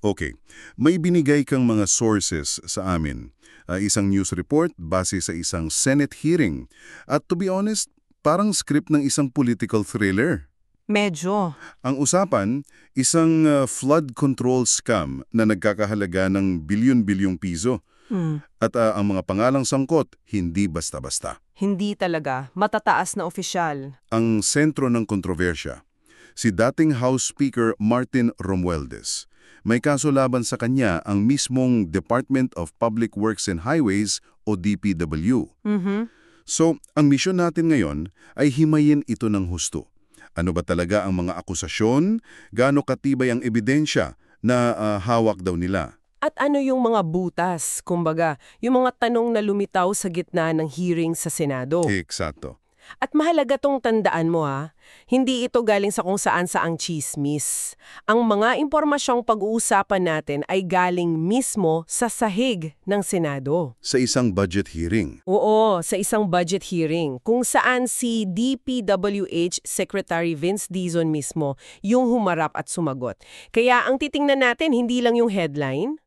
Okay. May binigay kang mga sources sa amin. Isang news report base sa isang Senate hearing. At to be honest, parang script ng isang political thriller. Medyo. Ang usapan, isang flood control scam na nagkakahalaga ng bilyon-bilyong piso. At ang mga pangalang sangkot, hindi basta-basta. Hindi talaga. Matataas na opisyal. Ang sentro ng kontrobersya, si dating House Speaker Martin Romualdez. May kaso laban sa kanya ang mismong Department of Public Works and Highways o DPW. So, ang misyon natin ngayon ay himayin ito ng husto. Ano ba talaga ang mga akusasyon? Gaano katibay ang ebidensya na hawak daw nila? At ano yung mga butas, kumbaga, yung mga tanong na lumitaw sa gitna ng hearing sa Senado. Eksakto. At mahalaga tong tandaan mo hindi ito galing sa kung saan-saang chismis. Ang mga impormasyong pag-uusapan natin ay galing mismo sa sahig ng Senado. Sa isang budget hearing. Oo, sa isang budget hearing kung saan si DPWH Secretary Vince Dizon mismo yung humarap at sumagot. Kaya ang titingnan natin hindi lang yung headline,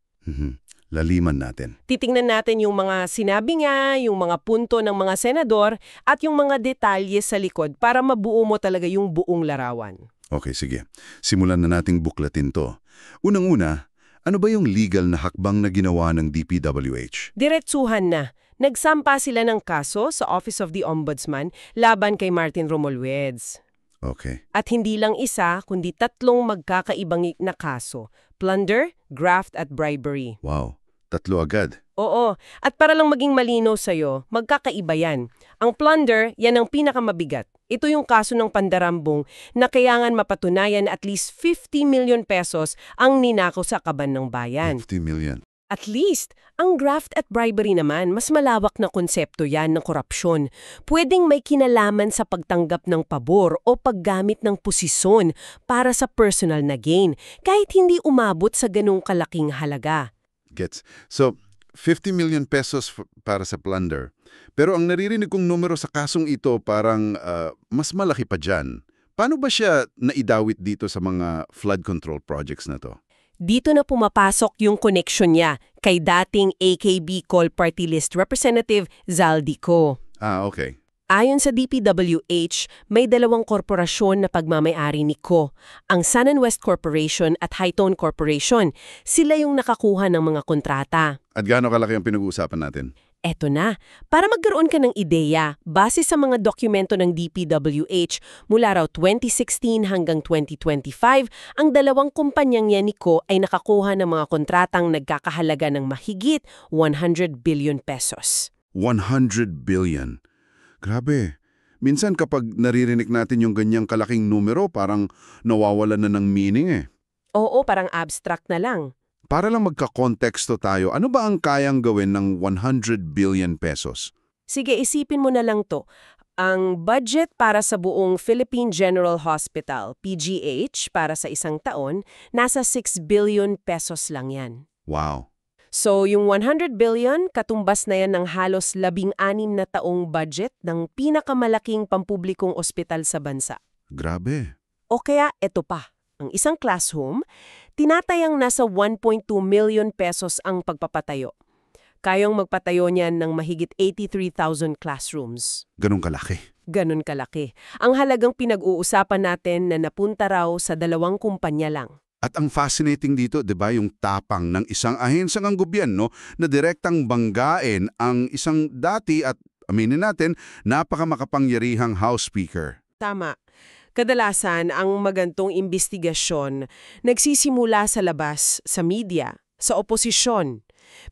Laliman natin. titingnan natin yung mga sinabi nga, yung mga punto ng mga senador, at yung mga detalye sa likod para mabuo mo talaga yung buong larawan. Okay, sige. Simulan na nating buklatin to. Unang-una, ano ba yung legal na hakbang na ginawa ng DPWH? Diretsuhan na. Nagsampa sila ng kaso sa Office of the Ombudsman laban kay Martin Romualdez. Okay. At hindi lang isa, kundi 3 magkakaibang na kaso. Plunder, graft at bribery. Wow. 3 agad. Oo. At para lang maging malinaw sa'yo, magkakaiba yan. Ang plunder, yan ang pinakamabigat. Ito yung kaso ng pandarambong na kailangan mapatunayan at least 50 million pesos ang ninakaw sa kaban ng bayan. 50 million. At least, ang graft at bribery naman, mas malawak na konsepto yan ng korupsyon. Pwedeng may kinalaman sa pagtanggap ng pabor o paggamit ng posisyon para sa personal na gain, kahit hindi umabot sa ganung kalaking halaga. Gets. So, 50 million pesos para sa plunder. Pero ang naririnig kong numero sa kasong ito parang mas malaki pa dyan. Paano ba siya naidawit dito sa mga flood control projects na to? Dito na pumapasok yung connection niya kay dating AKB Call Party List Representative Zaldico. Okay. Ayon sa DPWH, may 2 korporasyon na pagmamay-ari ni Ko, ang Sun and West Corporation at Hightone Corporation. Sila yung nakakuha ng mga kontrata. At gaano kalaki ang pinag-uusapan natin? Eto na, para magkaroon ka ng ideya, base sa mga dokumento ng DPWH, mula raw 2016 hanggang 2025, ang 2 kumpanyang yan ni Ko ay nakakuha ng mga kontratang nagkakahalaga ng mahigit 100 billion pesos. 100 billion. Grabe. Minsan kapag naririnig natin yung ganyang kalaking numero, parang nawawalan na ng meaning Oo, parang abstract na lang. Para lang magka-konteksto tayo, ano ba ang kayang gawin ng 100 billion pesos? Sige, isipin mo na lang to. Ang budget para sa buong Philippine General Hospital, PGH, para sa isang taon, nasa 6 billion pesos lang yan. Wow. So, yung 100 billion, katumbas na yan ng halos 16 na taong budget ng pinakamalaking pampublikong ospital sa bansa. Grabe. O kaya, eto pa. Ang isang classroom, tinatayang nasa 1.2 million pesos ang pagpapatayo. Kayang magpatayo niyan ng mahigit 83,000 classrooms. Ganun kalaki. Ganun kalaki. Ang halagang pinag-uusapan natin na napunta raw sa 2 kumpanya lang. At ang fascinating dito, 'di ba, yung tapang ng isang ahensya ng gobyerno na direktang banggain ang isang dati at aminin natin, napakamakapangyarihang House Speaker. Tama. Kadalasan, ang magantong imbestigasyon nagsisimula sa labas, sa media, sa oposisyon.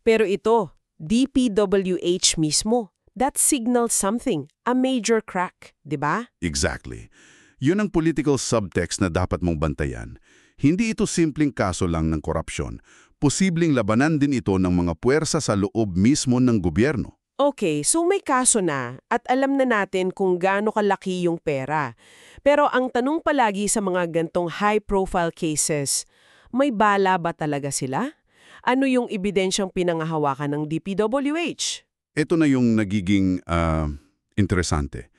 Pero ito, DPWH mismo, that signals something, a major crack, di ba? Exactly. Yun ang political subtext na dapat mong bantayan. Hindi ito simpleng kaso lang ng korupsyon. Posibleng labanan din ito ng mga puwersa sa loob mismo ng gobyerno. Okay, so may kaso na at alam na natin kung gaano kalaki yung pera. Pero ang tanong palagi sa mga gantong high-profile cases, may bala ba talaga sila? Ano yung ebidensyang pinangahawakan ng DPWH? Ito na yung nagiging interesante.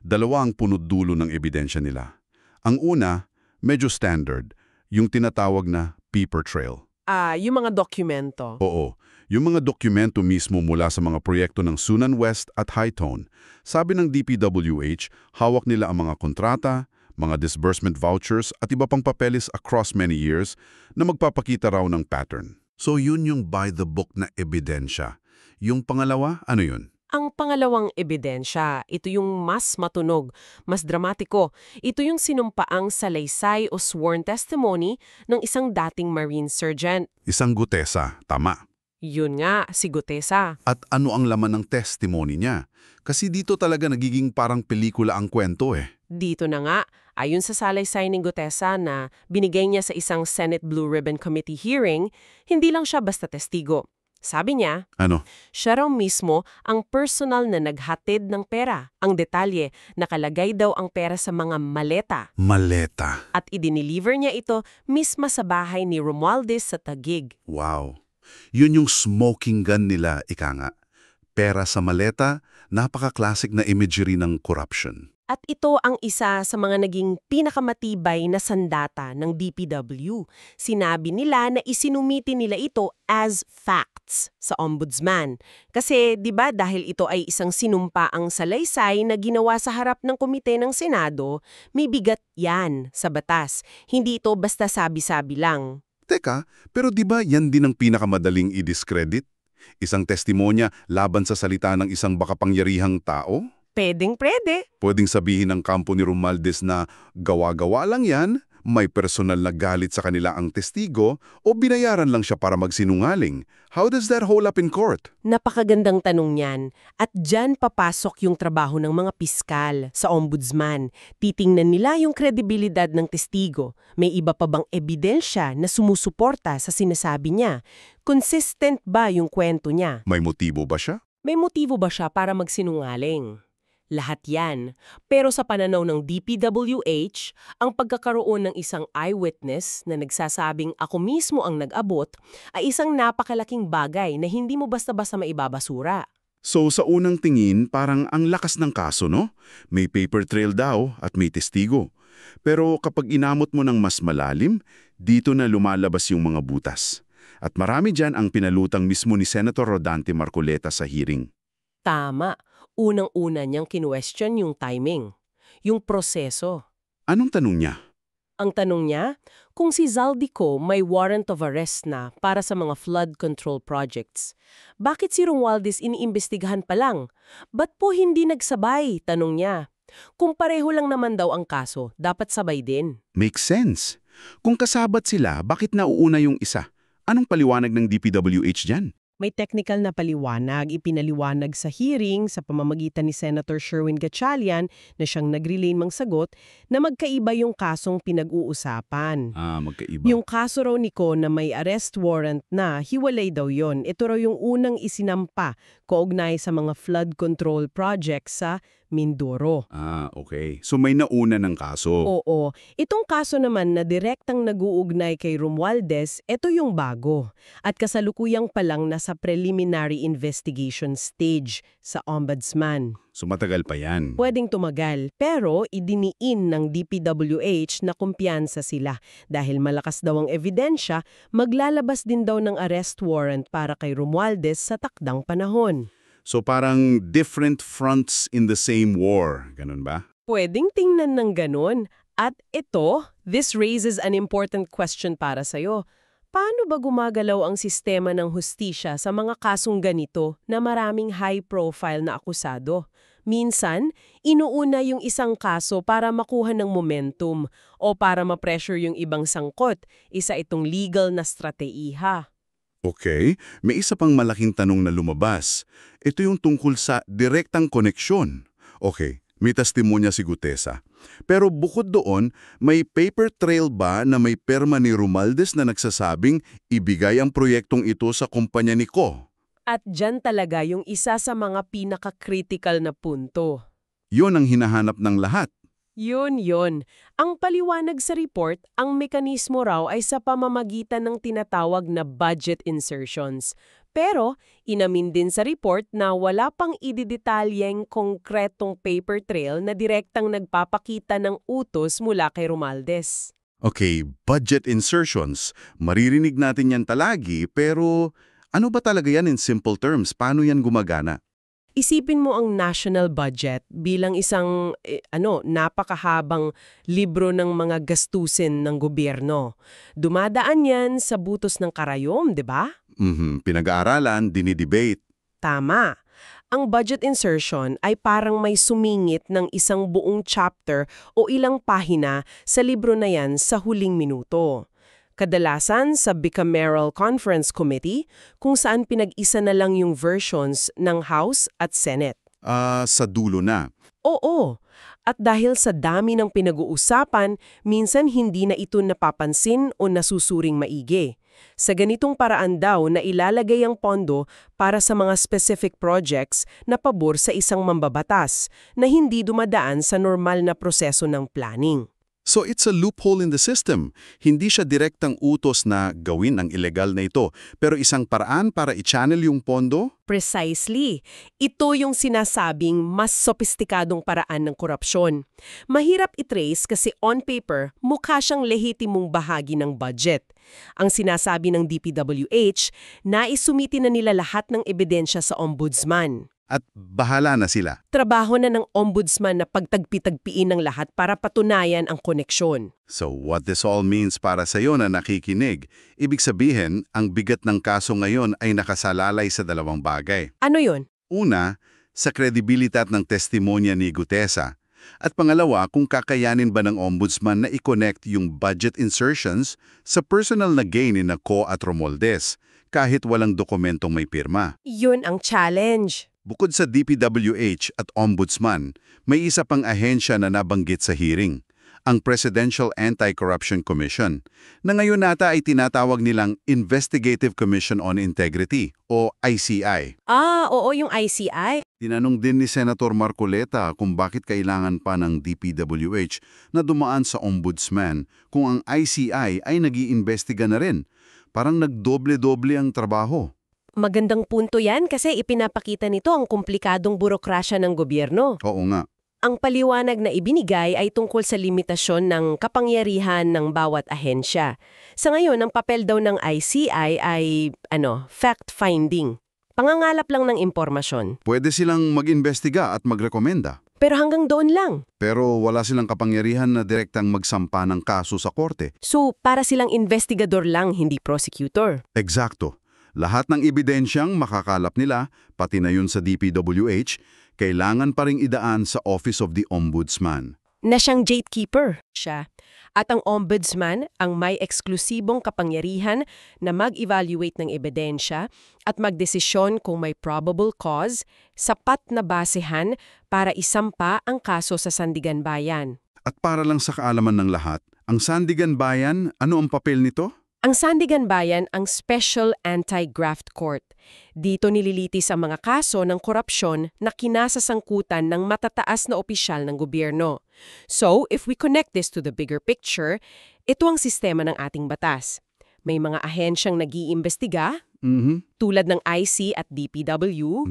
2 ang punot-dulo ng ebidensya nila. Ang una, medyo standard, yung tinatawag na paper trail. Yung mga dokumento. Oo, yung mga dokumento mismo mula sa mga proyekto ng Sunan West at Hightone. Sabi ng DPWH, hawak nila ang mga kontrata, mga disbursement vouchers at iba pang papeles across many years na magpapakita raw ng pattern. So yun yung by the book na ebidensya. Yung pangalawa, ano yun? Ang pangalawang ebidensya, ito yung mas matunog, mas dramatiko. Ito yung sinumpaang salaysay o sworn testimony ng isang dating Marine Sergeant. Isang gutesa, tama. Yun nga, si Gutesa. At ano ang laman ng testimony niya? Kasi dito talaga nagiging parang pelikula ang kwento eh. Dito na nga, ayon sa salaysay ni Gutesa na binigay niya sa isang Senate Blue Ribbon Committee hearing, hindi lang siya basta testigo. Sabi niya, Ano? siya raw mismo ang personal na naghatid ng pera. Ang detalye, nakalagay daw ang pera sa mga maleta. Maleta. At idiniliver niya ito misma sa bahay ni Romualdez sa Taguig. Wow. Yun yung smoking gun nila, ika nga. Pera sa maleta, napaka-classic na imagery ng corruption. At ito ang isa sa mga naging pinakamatibay na sandata ng DPW. Sinabi nila na isinumiti nila ito as facts sa ombudsman. Kasi 'di ba dahil ito ay isang sinumpaang salaysay na ginawa sa harap ng komite ng Senado, may bigat 'yan sa batas. Hindi ito basta sabi-sabi lang. Teka, pero di ba yan din ang pinakamadaling i-discredit? Isang testimonya laban sa salita ng isang bakapangyarihang tao? Pwedeng-pwede. Pwedeng sabihin ng kampo ni Romualdez na gawa-gawa lang yan, may personal na galit sa kanila ang testigo, o binayaran lang siya para magsinungaling. How does that hold up in court? Napakagandang tanong niyan. At dyan papasok yung trabaho ng mga piskal sa ombudsman. Titingnan nila yung kredibilidad ng testigo. May iba pa bang ebidensya na sumusuporta sa sinasabi niya? Consistent ba yung kwento niya? May motibo ba siya? May motibo ba siya para magsinungaling? Lahat yan. Pero sa pananaw ng DPWH, ang pagkakaroon ng isang eyewitness na nagsasabing ako mismo ang nag-abot ay isang napakalaking bagay na hindi mo basta-basta maibabasura. So sa unang tingin, parang ang lakas ng kaso, no? May paper trail daw at may testigo. Pero kapag inamot mo ng mas malalim, dito na lumalabas yung mga butas. At marami dyan ang pinalutang mismo ni Senator Rodante Marcoleta sa hearing. Tama. Unang-una niyang kinwestiyon yung timing, yung proseso. Anong tanong niya? Ang tanong niya, kung si Zaldico may warrant of arrest na para sa mga flood control projects, bakit si Romualdez iniimbestigahan pa lang? Ba't po hindi nagsabay? Tanong niya. Kung pareho lang naman daw ang kaso, dapat sabay din. Makes sense. Kung kasabat sila, bakit nauuna yung isa? Anong paliwanag ng DPWH dyan? May technical na paliwanag, ipinaliwanag sa hearing sa pamamagitan ni Senator Sherwin Gatchalian na siyang nag-relay mang sagot na magkaiba yung kasong pinag-uusapan. Magkaiba. Yung kaso raw ni Ko na may arrest warrant na, hiwalay daw yon. Ito raw yung unang isinampa kaugnay sa mga flood control projects sa Mindoro. Okay. So may nauna ng kaso. Oo. Itong kaso naman na direktang nag-uugnay kay Romualdez, ito yung bago. At kasalukuyang pa lang nasa preliminary investigation stage sa ombudsman. So matagal pa yan. Pwedeng tumagal, pero idiniin ng DPWH na kumpiyansa sila. Dahil malakas daw ang ebidensya, maglalabas din daw ng arrest warrant para kay Romualdez sa takdang panahon. So parang different fronts in the same war. Ganun ba? Pwedeng tingnan ng ganun. At ito, this raises an important question para sa'yo. Paano ba gumagalaw ang sistema ng hustisya sa mga kasong ganito na maraming high-profile na akusado? Minsan, inuuna yung isang kaso para makuha ng momentum o para ma-pressure yung ibang sangkot. Isa itong legal na strategiya. Okay, may isa pang malaking tanong na lumabas. Ito yung tungkol sa direktang koneksyon. Okay, may testimonya si Gutesa. Pero bukod doon, may paper trail ba na may perma ni Romualdez na nagsasabing ibigay ang proyektong ito sa kumpanya ni Ko? At dyan talaga yung isa sa mga pinaka-critical na punto. Yon ang hinahanap ng lahat. Yun. Ang paliwanag sa report, ang mekanismo raw ay sa pamamagitan ng tinatawag na budget insertions. Pero, inamin din sa report na wala pang ididetalyeng konkretong paper trail na direktang nagpapakita ng utos mula kay Romualdez. Okay, budget insertions. Maririnig natin yan talagi, pero ano ba talaga yan in simple terms? Paano yan gumagana? Isipin mo ang national budget bilang isang napakahabang libro ng mga gastusin ng gobyerno. Dumadaan yan sa butos ng karayom, 'di ba? Pinag-aaralan, dinidebate. Tama. Ang budget insertion ay parang may sumingit ng isang buong chapter o ilang pahina sa libro na yan sa huling minuto. Kadalasan sa Bicameral Conference Committee kung saan pinag-isa na lang yung versions ng House at Senate. Sa dulo na. Oo. At dahil sa dami ng pinag-uusapan, minsan hindi na ito napapansin o nasusuring maigi. Sa ganitong paraan daw na ilalagay ang pondo para sa mga specific projects na pabor sa isang mambabatas na hindi dumadaan sa normal na proseso ng planning. So it's a loophole in the system. Hindi siya direktang utos na gawin ang ilegal na ito, pero isang paraan para i-channel yung pondo? Precisely. Ito yung sinasabing mas sopistikadong paraan ng korupsyon. Mahirap i-trace kasi on paper, mukha siyang lehitimong bahagi ng budget. Ang sinasabi ng DPWH, naisumiti na nila lahat ng ebidensya sa ombudsman. At bahala na sila. Trabaho na ng ombudsman na pagtagpi-tagpiin ng lahat para patunayan ang koneksyon. So what this all means para sa iyo na nakikinig, ibig sabihin, ang bigat ng kaso ngayon ay nakasalalay sa dalawang bagay. Ano yun? Una, sa kredibilidad ng testimonya ni Gutesa. At pangalawa, kung kakayanin ba ng ombudsman na i-connect yung budget insertions sa personal na gain ni Ko at Romualdez, kahit walang dokumentong may pirma. Yun ang challenge. Bukod sa DPWH at Ombudsman, may isa pang ahensya na nabanggit sa hearing, ang Presidential Anti-Corruption Commission, na ngayon nata ay tinatawag nilang Investigative Commission on Integrity o ICI. Oo, yung ICI. Tinanong din ni Senator Marcoleta kung bakit kailangan pa ng DPWH na dumaan sa Ombudsman kung ang ICI ay nag-iimbestiga na rin. Parang nagdoble-doble ang trabaho. Magandang punto yan kasi ipinapakita nito ang komplikadong burokrasya ng gobyerno. Oo nga. Ang paliwanag na ibinigay ay tungkol sa limitasyon ng kapangyarihan ng bawat ahensya. Sa ngayon, ang papel daw ng ICI ay, fact-finding. Pangangalap lang ng impormasyon. Pwede silang mag-imbestiga at magrekomenda. Pero hanggang doon lang. Pero wala silang kapangyarihan na direktang magsampa ng kaso sa korte. So, para silang investigador lang, hindi prosecutor. Eksakto. Lahat ng ebidensyang makakalap nila, pati na yun sa DPWH, kailangan pa ring idaan sa Office of the Ombudsman. Na siyang gatekeeper siya. At ang ombudsman ang may eksklusibong kapangyarihan na mag-evaluate ng ebidensya at magdesisyon kung may probable cause, sapat na basehan para isampa ang kaso sa Sandigan Bayan. At para lang sa kaalaman ng lahat, ang Sandigan Bayan, ano ang papel nito? Ang Sandigan Bayan ang Special Anti-Graft Court. Dito nililitis ang mga kaso ng korupsyon na kinasasangkutan ng matataas na opisyal ng gobyerno. So, if we connect this to the bigger picture, ito ang sistema ng ating batas. May mga ahensyang nag-iimbestiga, tulad ng IC at DPW.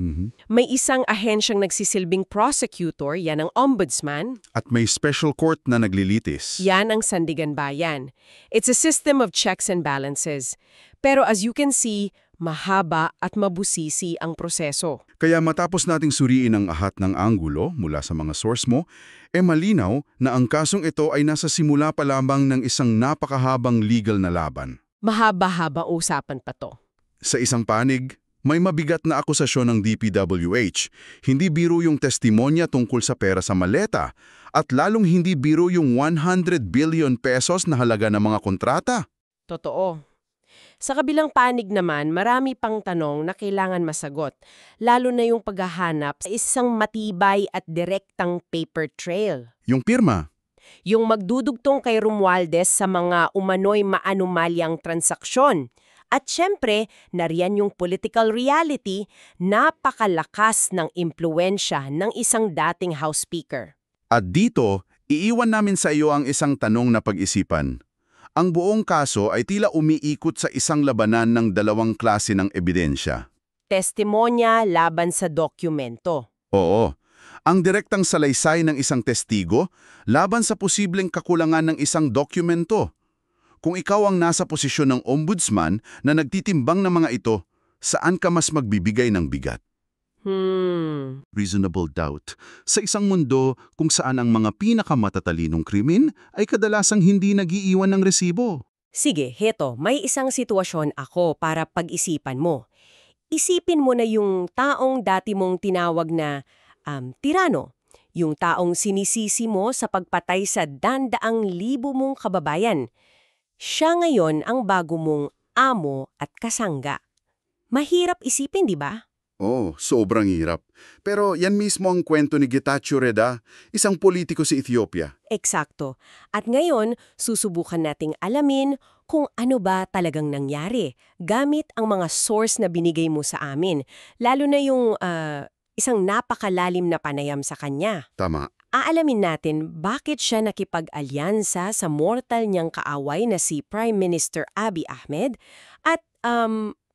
May isang ahensyang nagsisilbing prosecutor, yan ang ombudsman. At may special court na naglilitis. Yan ang Sandigan Bayan. It's a system of checks and balances. Pero as you can see, mahaba at mabusisi ang proseso. Kaya matapos nating suriin ang ahat ng anggulo mula sa mga source mo, malinaw na ang kasong ito ay nasa simula pa lamang ng isang napakahabang legal na laban. Mahaba-haba usapan pa to. Sa isang panig, may mabigat na akusasyon ng DPWH. Hindi biro yung testimonya tungkol sa pera sa maleta at lalong hindi biro yung 100 billion pesos na halaga ng mga kontrata. Totoo. Sa kabilang panig naman, marami pang tanong na kailangan masagot, lalo na yung paghahanap sa isang matibay at direktang paper trail. Yung pirma. Yung magdudugtong kay Romualdez sa mga umano'y maanumalyang transaksyon. At syempre, nariyan yung political reality, napakalakas ng impluensya ng isang dating House Speaker. At dito, iiwan namin sa iyo ang isang tanong na pag-isipan. Ang buong kaso ay tila umiikot sa isang labanan ng dalawang klase ng ebidensya. Testimonya laban sa dokumento. Oo. Ang direktang salaysay ng isang testigo laban sa posibleng kakulangan ng isang dokumento. Kung ikaw ang nasa posisyon ng ombudsman na nagtitimbang ng mga ito, saan ka mas magbibigay ng bigat? Reasonable doubt. Sa isang mundo kung saan ang mga pinakamatalinong krimen ay kadalasang hindi nagiiwan ng resibo. Sige, heto, may isang sitwasyon ako para pag-isipan mo. Isipin mo na yung taong dati mong tinawag na tirano. Yung taong sinisisi mo sa pagpatay sa dandaang libo mong kababayan. Siya ngayon ang bago mong amo at kasangga. Mahirap isipin, di ba? Oh, sobrang hirap. Pero yan mismo ang kwento ni Getachew Reda, isang politiko sa Ethiopia. Eksakto. At ngayon, susubukan nating alamin kung ano ba talagang nangyari gamit ang mga source na binigay mo sa amin, lalo na yung isang napakalalim na panayam sa kanya. Tama. Aalamin natin bakit siya nakipag-alyansa sa mortal niyang kaaway na si Prime Minister Abiy Ahmed at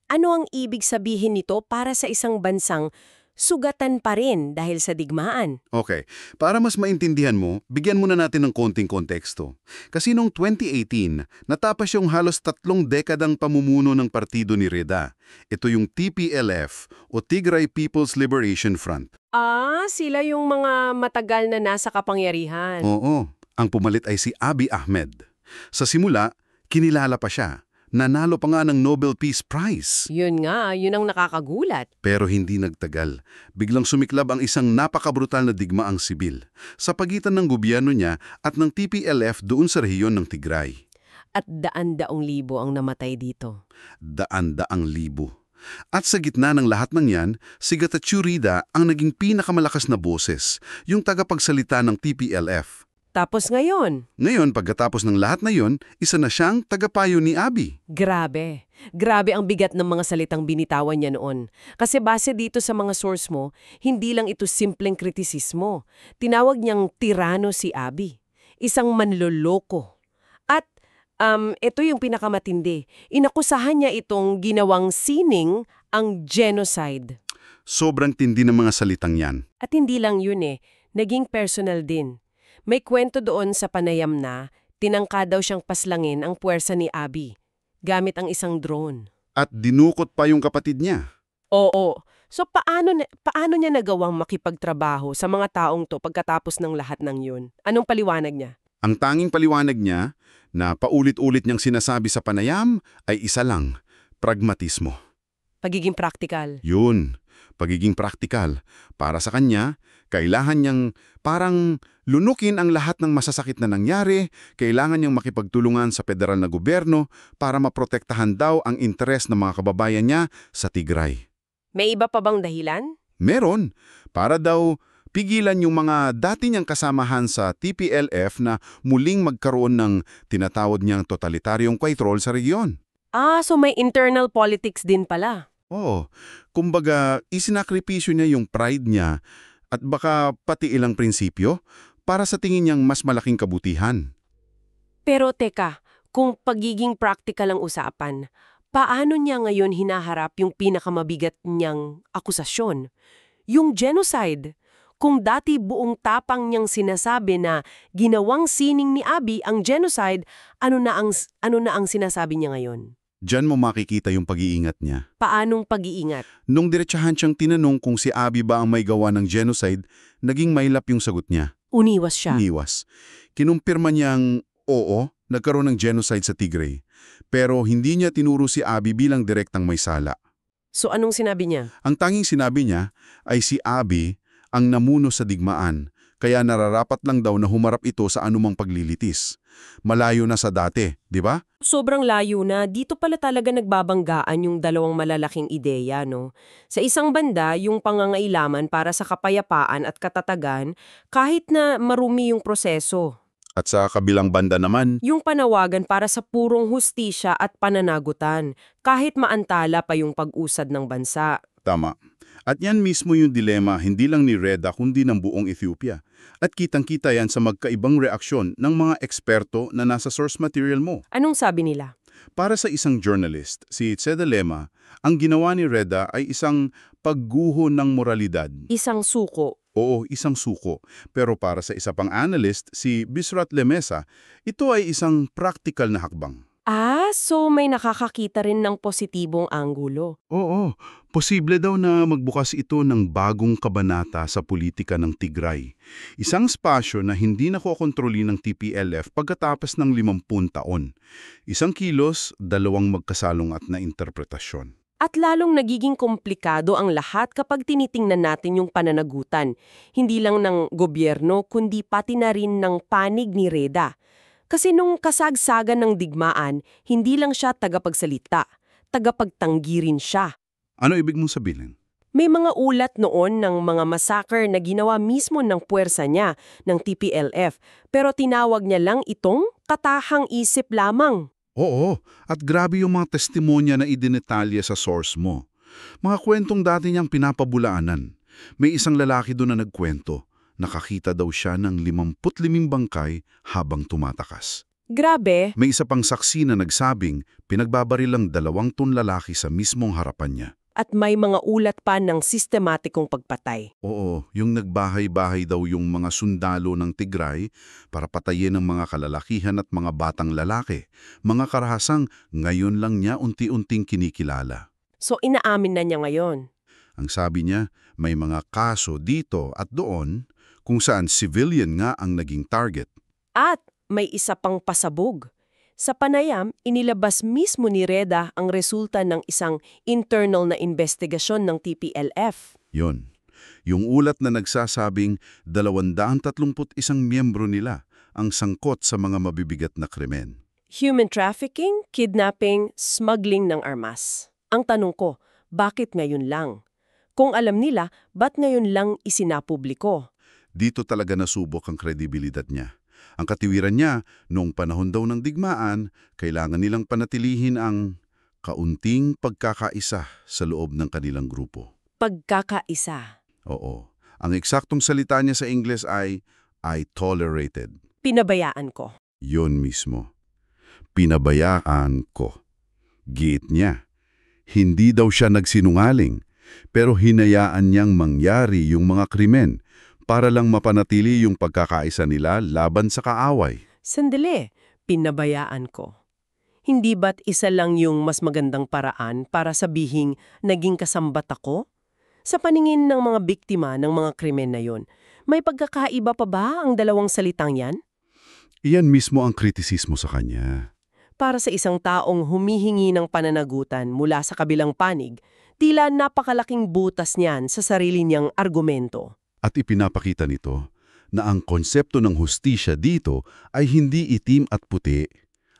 ano ang ibig sabihin nito para sa isang bansang sugatan pa rin dahil sa digmaan. Okay, para mas maintindihan mo, bigyan muna natin ng konting konteksto. Kasi noong 2018, natapos yung halos 3 dekadang pamumuno ng partido ni Reda. Ito yung TPLF o Tigray People's Liberation Front. Sila yung mga matagal na nasa kapangyarihan. Oo, ang pumalit ay si Abiy Ahmed. Sa simula, kinilala pa siya. Nanalo pa nga ng Nobel Peace Prize. Yun nga, yun ang nakakagulat. Pero hindi nagtagal. Biglang sumiklab ang isang napakabrutal na digmaang sibil sa pagitan ng gobyerno niya at ng TPLF doon sa rehiyon ng Tigray. At daan-daong libo ang namatay dito. Daan-daang libo. At sa gitna ng lahat ng yan, si Getachew Reda ang naging pinakamalakas na boses, yung tagapagsalita ng TPLF. Tapos ngayon? Ngayon, pagkatapos ng lahat na yon, isa na siyang tagapayo ni Abiy. Grabe. Grabe ang bigat ng mga salitang binitawan niya noon. Kasi base dito sa mga source mo, hindi lang ito simpleng kritisismo. Tinawag niyang tirano si Abiy. Isang manloloko. At ito yung pinakamatindi. Inakusahan niya itong ginawang sining ang genocide. Sobrang tindi ng mga salitang yan. At hindi lang yun naging personal din. May kwento doon sa panayam na tinangka daw siyang paslangin ang puwersa ni Abiy gamit ang isang drone. At dinukot pa yung kapatid niya. Oo. So paano niya nagawang makipagtrabaho sa mga taong to pagkatapos ng lahat ng yun? Anong paliwanag niya? Ang tanging paliwanag niya na paulit-ulit niyang sinasabi sa panayam ay isa lang, pragmatismo. Pagiging praktikal. Yun, pagiging praktikal. Para sa kanya, kailangan niyang parang lunukin ang lahat ng masasakit na nangyari, kailangan niyang makipagtulungan sa federal na gobyerno para maprotektahan daw ang interes ng mga kababayan niya sa Tigray. May iba pa bang dahilan? Meron, para daw pigilan yung mga dati niyang kasamahan sa TPLF na muling magkaroon ng tinatawag niyang totalitaryong control sa regiyon. So may internal politics din pala. Oo, kumbaga isinakripisyo niya yung pride niya at baka pati ilang prinsipyo para sa tingin niyang mas malaking kabutihan. Pero teka, kung pagiging practical ang usapan, paano niya ngayon hinaharap yung pinakamabigat niyang akusasyon? Yung genocide. Kung dati buong tapang niyang sinasabi na ginawang sining ni Abiy ang genocide, ano na ang sinasabi niya ngayon? Diyan mo makikita yung pag-iingat niya. Paanong pag-iingat? Nung diretsahan siyang tinanong kung si Abiy ba ang may gawa ng genocide, naging mailap yung sagot niya. Uniwas siya. Iniwas. Kinumpirma niyang oo, nagkaroon ng genocide sa Tigray. Pero hindi niya tinuro si Abiy bilang direktang may sala. So anong sinabi niya? Ang tanging sinabi niya ay si Abiy ang namuno sa digmaan, kaya nararapat lang daw na humarap ito sa anumang paglilitis. Malayo na sa dati, di ba? Sobrang layo na. Dito pala talaga nagbabanggaan yung dalawang malalaking ideya, no? Sa isang banda, yung pangangailaman para sa kapayapaan at katatagan kahit na marumi yung proseso. At sa kabilang banda naman, Yung panawagan para sa purong hustisya at pananagutan kahit maantala pa yung pag-usad ng bansa. tama. At yan mismo yung dilema hindi lang ni Reda kundi ng buong Ethiopia. At kitang-kita yan sa magkaibang reaksyon ng mga eksperto na nasa source material mo. Anong sabi nila? Para sa isang journalist, si Tsedelema, ang ginawa ni Reda ay isang pagguho ng moralidad. Isang suko. Oo, isang suko. Pero para sa isa pang analyst, si Bisrat Lemesa, ito ay isang practical na hakbang. So may nakakakita rin ng positibong anggulo. Oo, posible daw na magbukas ito ng bagong kabanata sa politika ng Tigray. Isang spasyo na hindi nakokontroli ng TPLF pagkatapos ng 50 taon. Isang kilos, dalawang magkasalungat na interpretasyon. At lalong nagiging komplikado ang lahat kapag tinitingnan natin yung pananagutan. Hindi lang ng gobyerno, kundi pati na rin ng panig ni Reda. Kasi nung kasagsagan ng digmaan, hindi lang siya tagapagsalita, tagapagtanggi rin siya. Ano ibig mong sabihin? May mga ulat noon ng mga massacre na ginawa mismo ng puwersa niya, ng TPLF, pero tinawag niya lang itong katahang isip lamang. Oo, at grabe yung mga testimonya na idinetalya sa source mo. Mga kwentong dati niyang pinapabulaanan. May isang lalaki doon na nagkwento. Nakakita daw siya ng 55 bangkay habang tumatakas. Grabe, May isa pang saksi na nagsabing pinagbabaril ang 2 lalaki sa mismong harapan niya. at may mga ulat pa ng sistematikong pagpatay. Oo, yung nagbahay-bahay daw yung mga sundalo ng Tigray para patayin ang mga kalalakihan at mga batang lalaki. Mga karahasang ngayon lang niya unti-unting kinikilala. So inaamin na niya ngayon. Ang sabi niya, may mga kaso dito at doon kung saan civilian nga ang naging target. At may isa pang pasabog. Sa panayam, inilabas mismo ni Reda ang resulta ng isang internal na investigasyon ng TPLF. Yon. Yung ulat na nagsasabing 231 miyembro nila ang sangkot sa mga mabibigat na krimen. Human trafficking, kidnapping, smuggling ng armas. Ang tanong ko, bakit ngayon lang? Kung alam nila, ba't ngayon lang isinapubliko? Dito talaga nasubok ang kredibilidad niya. Ang katiwiran niya, noong panahon daw ng digmaan, kailangan nilang panatilihin ang kaunting pagkakaisa sa loob ng kanilang grupo. Pagkakaisa. Oo. Ang eksaktong salita niya sa Ingles ay, I tolerated. Pinabayaan ko. Yon mismo. Pinabayaan ko. Giit niya. Hindi daw siya nagsinungaling, pero hinayaan niyang mangyari yung mga krimen para lang mapanatili yung pagkakaisa nila laban sa kaaway. Sandali, pinabayaan ko. Hindi ba't isa lang yung mas magandang paraan para sabihing naging kasambat ako? Sa paningin ng mga biktima ng mga krimen na yon, may pagkakaiba pa ba ang dalawang salitang yan? Iyan mismo ang kritisismo sa kanya. Para sa isang taong humihingi ng pananagutan mula sa kabilang panig, tila napakalaking butas niyan sa sarili niyang argumento. At ipinapakita nito na ang konsepto ng hustisya dito ay hindi itim at puti.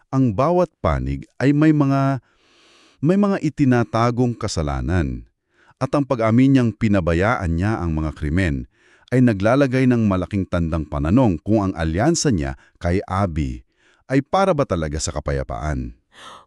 Ang bawat panig ay may mga itinatagong kasalanan. At ang pag-amin niyang pinabayaan niya ang mga krimen ay naglalagay ng malaking tandang pananong kung ang alyansa niya kay Abiy ay para ba talaga sa kapayapaan.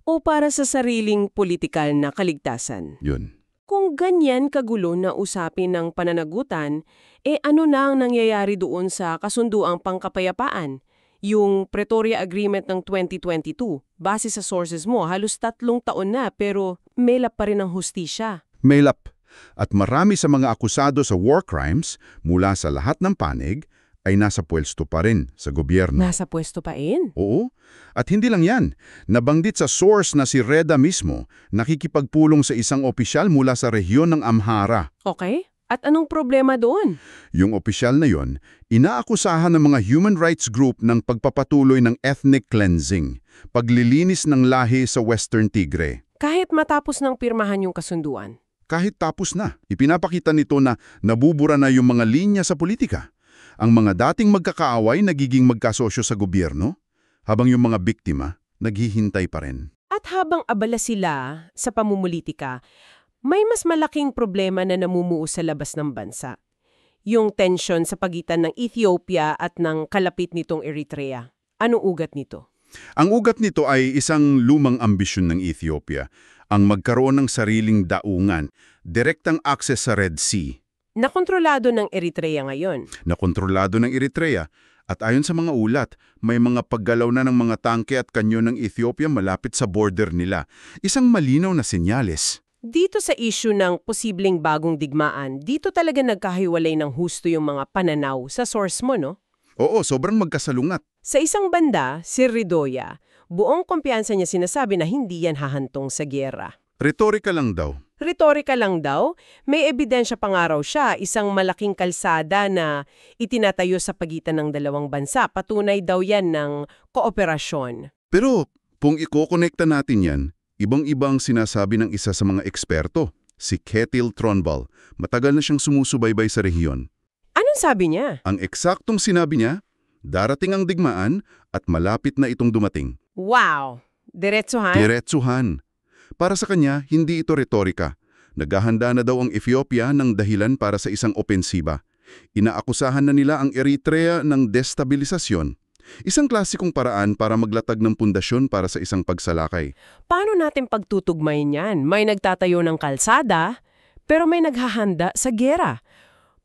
O para sa sariling politikal na kaligtasan. Yun. Kung ganyan kagulo na usapin ng pananagutan, ano na ang nangyayari doon sa kasunduang pangkapayapaan? Yung Pretoria Agreement ng 2022, base sa sources mo, halos 3 taon na pero melap pa rin ang hustisya. Mailap. At marami sa mga akusado sa war crimes mula sa lahat ng panig ay nasa pwesto pa rin sa gobyerno. Nasa pwesto pa rin? Oo. At hindi lang yan. Nabanggit sa source na si Reda mismo, nakikipagpulong sa isang opisyal mula sa rehiyon ng Amhara. Okay. At anong problema doon? Yung opisyal na yon, inaakusahan ng mga human rights group ng pagpapatuloy ng ethnic cleansing, paglilinis ng lahi sa Western Tigray. Kahit matapos ng pirmahan yung kasunduan. Kahit tapos na, ipinapakita nito na nabubura na yung mga linya sa politika. Ang mga dating magkakaaway nagiging magkasosyo sa gobyerno, habang yung mga biktima naghihintay pa rin. At habang abala sila sa pamumulitika, may mas malaking problema na namumuo sa labas ng bansa. Yung tensyon sa pagitan ng Ethiopia at ng kalapit nitong Eritrea. Anong ugat nito? Ang ugat nito ay isang lumang ambisyon ng Ethiopia, ang magkaroon ng sariling daungan, direktang access sa Red Sea. Nakontrolado ng Eritrea ngayon. Nakontrolado ng Eritrea at ayon sa mga ulat, may mga paggalaw na ng mga tangke at kanyo ng Ethiopia malapit sa border nila. Isang malinaw na senyales. Dito sa issue ng posibleng bagong digmaan, dito talaga nagkahiwalay ng husto yung mga pananaw sa source mo, no? Oo, sobrang magkasalungat. Sa isang banda, si Ridoya, Buong kumpiyansa niya sinasabi na hindi yan hahantong sa giyera. Retorika lang daw. Retorika lang daw, may ebidensya pa nga raw siya, isang malaking kalsada na itinatayo sa pagitan ng dalawang bansa. Patunay daw yan ng kooperasyon. Pero kung ikokonekta natin yan, ibang-ibang sinasabi ng isa sa mga eksperto, si Ketil Tronvall. Matagal na siyang sumusubaybay sa rehiyon. Anong sabi niya? Ang eksaktong sinabi niya, darating ang digmaan at malapit na itong dumating. Wow! Diretsuhan? Diretsuhan. Para sa kanya, hindi ito retorika. Naghahanda na daw ang Ethiopia ng dahilan para sa isang opensiba. Inaakusahan na nila ang Eritrea ng destabilisasyon. Isang klasikong paraan para maglatag ng pundasyon para sa isang pagsalakay. Paano natin pagtutugmayin yan? May nagtatayo ng kalsada, pero may naghahanda sa giyera.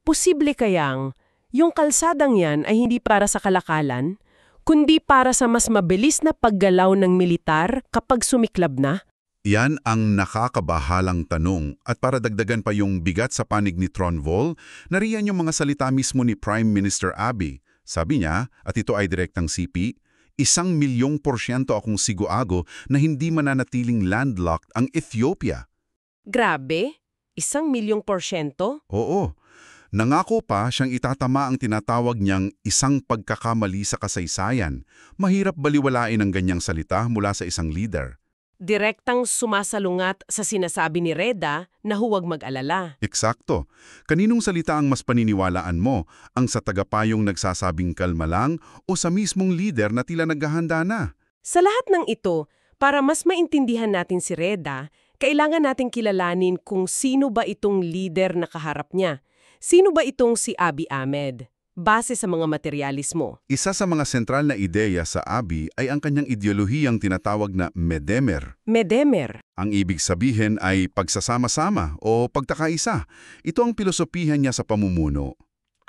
Posible kayang yung kalsadang yan ay hindi para sa kalakalan, kundi para sa mas mabilis na paggalaw ng militar kapag sumiklab na? Yan ang nakakabahalang tanong at para dagdagan pa yung bigat sa panig ni Tronvall, nariyan yung mga salita mismo ni Prime Minister Abiy. Sabi niya, at ito ay direktang CP, 1,000,000% akong siguago na hindi mananatiling landlocked ang Ethiopia. Grabe? 1,000,000%? Oo. Nangako pa siyang itatama ang tinatawag niyang isang pagkakamali sa kasaysayan. Mahirap baliwalain ang ganyang salita mula sa isang leader. Direktang sumasalungat sa sinasabi ni Reda na huwag mag-alala. Eksakto. Kaninong salita ang mas paniniwalaan mo? Ang sa tagapayong nagsasabing kalma lang o sa mismong leader na tila naghahanda na? Sa lahat ng ito, para mas maintindihan natin si Reda, kailangan nating kilalanin kung sino ba itong leader na kaharap niya. Sino ba itong si Abiy Ahmed? Base sa mga materyalismo. Isa sa mga sentral na ideya sa Abiy ay ang kanyang ideolohiyang tinatawag na Medemer. Medemer. Ang ibig sabihin ay pagsasama-sama o pagkakaisa. Ito ang pilosopihan niya sa pamumuno.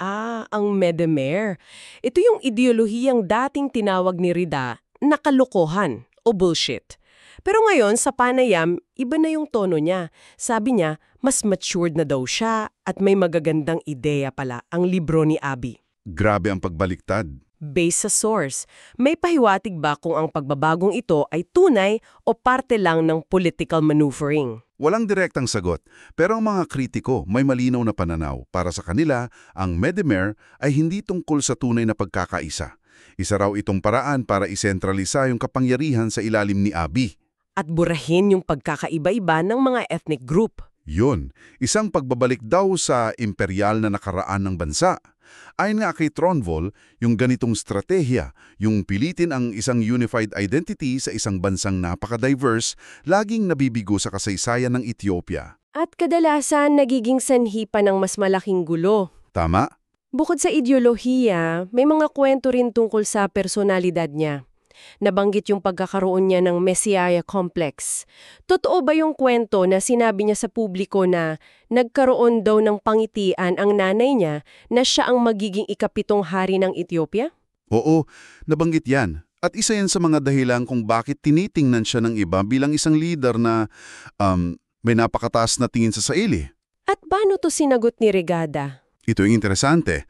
Ang Medemer. Ito yung ideolohiyang dating tinawag ni Reda na kalokohan o bullshit. Pero ngayon, sa panayam, iba na yung tono niya. Sabi niya, mas matured na daw siya at may magagandang ideya pala ang libro ni Abiy. Grabe ang pagbaliktad. Based sa source, may pahiwatig ba kung ang pagbabagong ito ay tunay o parte lang ng political maneuvering? Walang direktang sagot, pero ang mga kritiko may malinaw na pananaw. Para sa kanila, ang Medemer ay hindi tungkol sa tunay na pagkakaisa. Isa raw itong paraan para isentralisa yung kapangyarihan sa ilalim ni Abiy. At burahin yung pagkakaiba-iba ng mga ethnic group. Yun, isang pagbabalik daw sa imperial na nakaraan ng bansa. Ayon nga kay Tronvall, yung ganitong stratehiya, yung pilitin ang isang unified identity sa isang bansang napaka-diverse, laging nabibigo sa kasaysayan ng Ethiopia. At kadalasan nagiging sanhi pa ng mas malaking gulo. Tama? Bukod sa ideolohiya, may mga kwento rin tungkol sa personalidad niya. Nabanggit yung pagkakaroon niya ng Messiah complex. Totoo ba yung kwento na sinabi niya sa publiko na nagkaroon daw ng pangitian ang nanay niya na siya ang magiging ikapitong hari ng Ethiopia? Oo, nabanggit yan. At isa yan sa mga dahilan kung bakit tinitingnan siya ng iba bilang isang leader na may napakataas na tingin sa sarili. At paano to sinagot ni Regada? Ito yung interesante.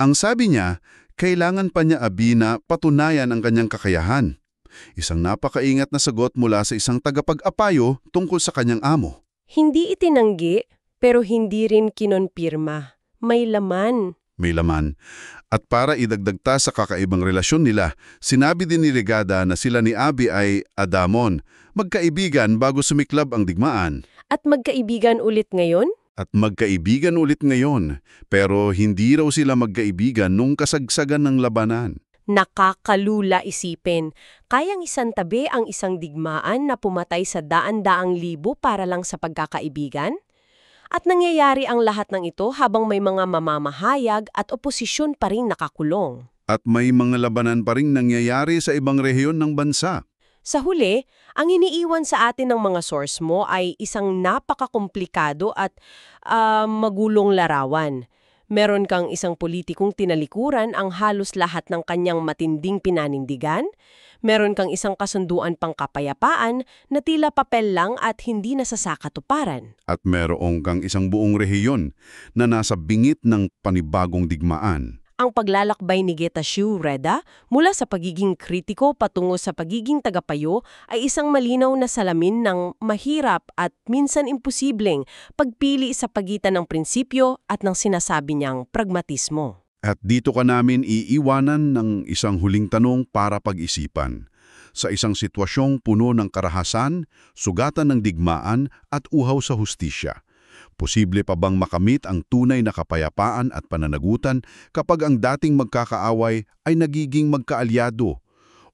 Ang sabi niya, kailangan pa niya Abiy na patunayan ang kanyang kakayahan. Isang napakaingat na sagot mula sa isang tagapag-apayo tungkol sa kanyang amo. Hindi itinanggi, pero hindi rin kinonpirma. May laman. May laman. At para idagdagta sa kakaibang relasyon nila, sinabi din ni Regada na sila ni Abiy ay Adamon, magkaibigan bago sumiklab ang digmaan. At magkaibigan ulit ngayon? At magkaibigan ulit ngayon, pero hindi raw sila magkaibigan nung kasagsagan ng labanan. Nakakalula isipin. Kayang isantabi ang isang digmaan na pumatay sa daan-daang libo para lang sa pagkakaibigan? At nangyayari ang lahat ng ito habang may mga mamamahayag at oposisyon pa rin nakakulong. At may mga labanan pa rin nangyayari sa ibang rehiyon ng bansa. Sa huli, ang iniiwan sa atin ng mga source mo ay isang napakakomplikado at magulong larawan. Meron kang isang politikong tinalikuran ang halos lahat ng kanyang matinding pinanindigan. Meron kang isang kasunduan pang kapayapaan na tila papel lang at hindi nasasakatuparan. At meron kang isang buong rehiyon na nasa bingit ng panibagong digmaan. Ang paglalakbay ni Getachew Reda mula sa pagiging kritiko patungo sa pagiging tagapayo ay isang malinaw na salamin ng mahirap at minsan imposibleng pagpili sa pagitan ng prinsipyo at ng sinasabi niyang pragmatismo. At dito ka namin iiwanan ng isang huling tanong para pag-isipan. Sa isang sitwasyong puno ng karahasan, sugatan ng digmaan at uhaw sa hustisya, posible pa bang makamit ang tunay na kapayapaan at pananagutan kapag ang dating magkakaaway ay nagiging magkaalyado?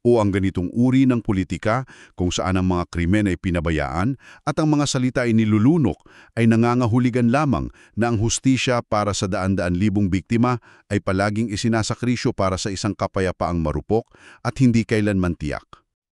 O ang ganitong uri ng politika kung saan ang mga krimen ay pinabayaan at ang mga salita ay nilulunok ay nangangahuligan lamang na ang hustisya para sa daan-daan libong biktima ay palaging isinasakrisyo para sa isang kapayapaang marupok at hindi kailanman tiyak?